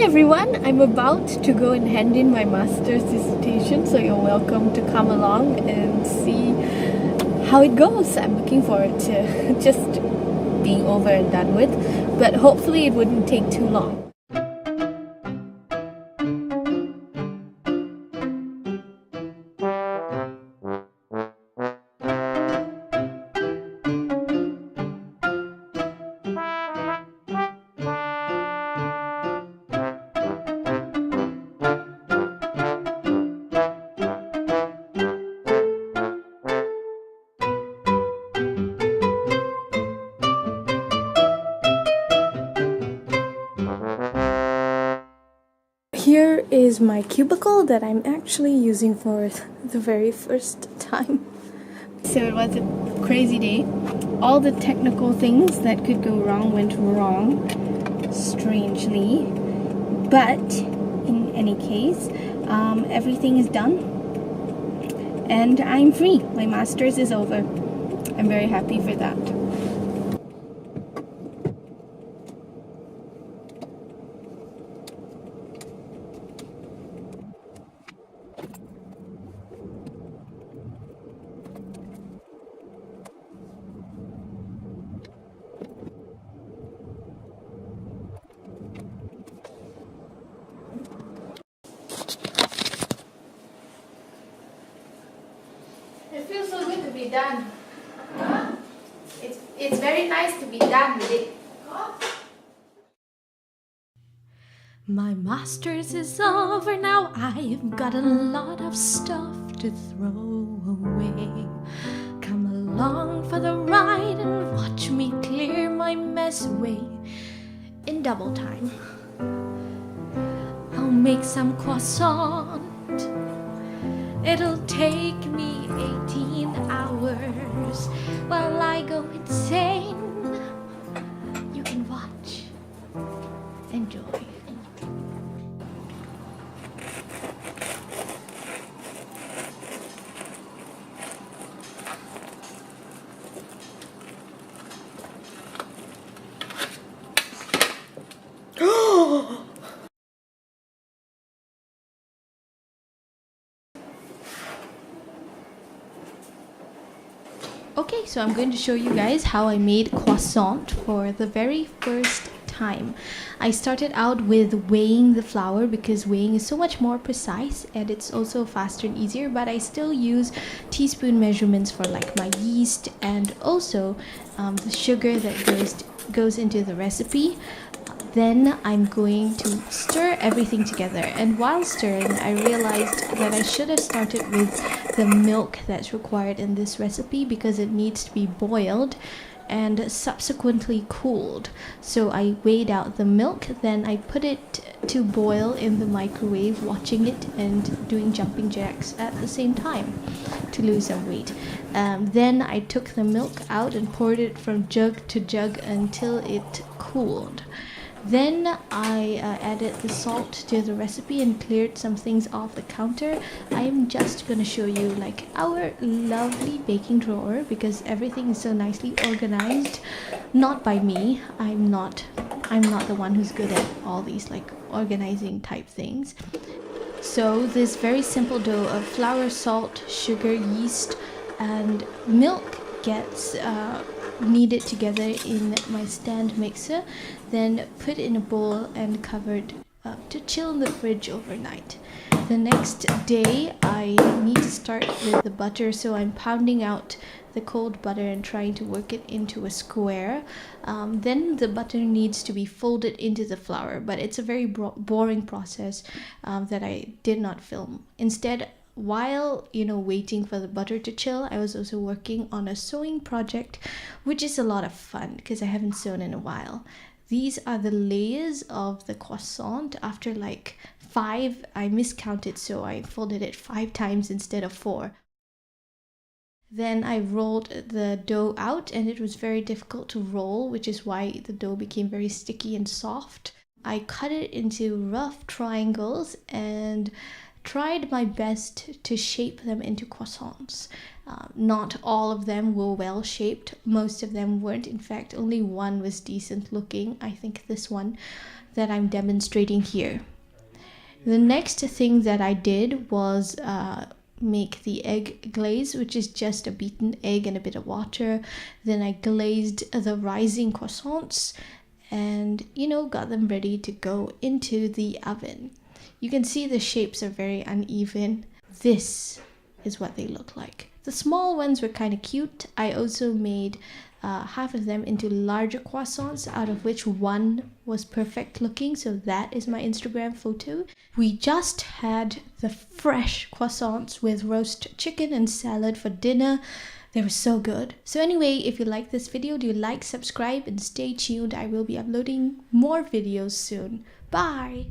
everyone, I'm about to go and hand in my master's dissertation, so you're welcome to come along and see how it goes. I'm looking forward to just being over and done with, but hopefully it wouldn't take too long. Here is my cubicle that I'm actually using for the very first time. So it was a crazy day. All the technical things that could go wrong went wrong, strangely. But in any case, everything is done and I'm free. My master's is over. I'm very happy for that. It feels so good to be done. Huh? It's very nice to be done with it. My master's is over now. I've got a lot of stuff to throw away. Come along for the ride and watch me clear my mess away in double time. I'll make some croissant. It'll take me 18 hours while I go insane. You can watch, enjoy. Okay, so I'm going to show you guys how I made croissant for the very first time. I started out with weighing the flour because weighing is so much more precise and it's also faster and easier, but I still use teaspoon measurements for like my yeast and also the sugar that goes into the recipe. Then I'm going to stir everything together, and while stirring I realized that I should have started with the milk that's required in this recipe because it needs to be boiled and subsequently cooled. So I weighed out the milk, then I put it to boil in the microwave, watching it and doing jumping jacks at the same time to lose some weight. Then I took the milk out and poured it from jug to jug until it cooled. Then I added the salt to the recipe and cleared some things off the counter. I'm just gonna show you like our lovely baking drawer because everything is so nicely organized. Not by me. I'm not the one who's good at all these like organizing type things. So this very simple dough of flour, salt, sugar, yeast, and milk gets kneaded together in my stand mixer, then put in a bowl and covered to chill in the fridge overnight. The next day I need to start with the butter, so I'm pounding out the cold butter and trying to work it into a square. Then the butter needs to be folded into the flour, but it's a very boring process that I did not film. Instead, while waiting for the butter to chill, I was also working on a sewing project, which is a lot of fun because I haven't sewn in a while. These are the layers of the croissant. After like 5, I miscounted, so I folded it 5 times instead of 4. Then I rolled the dough out, and it was very difficult to roll, which is why the dough became very sticky and soft. I cut it into rough triangles and tried my best to shape them into croissants. Not all of them were well shaped. Most of them weren't. In fact, only one was decent looking. I think this one. that I'm demonstrating here. The next thing that I did was make the egg glaze, which is just a beaten egg and a bit of water. Then I glazed the rising croissants and, you know, got them ready to go into the oven. You can see the shapes are very uneven. This is what they look like. The small ones were kind of cute. I also made half of them into larger croissants, out of which one was perfect looking, so that is my Instagram photo. We just had the fresh croissants with roast chicken and salad for dinner. They were so good. So anyway, if you like this video, do like, subscribe, and stay tuned. I will be uploading more videos soon. Bye!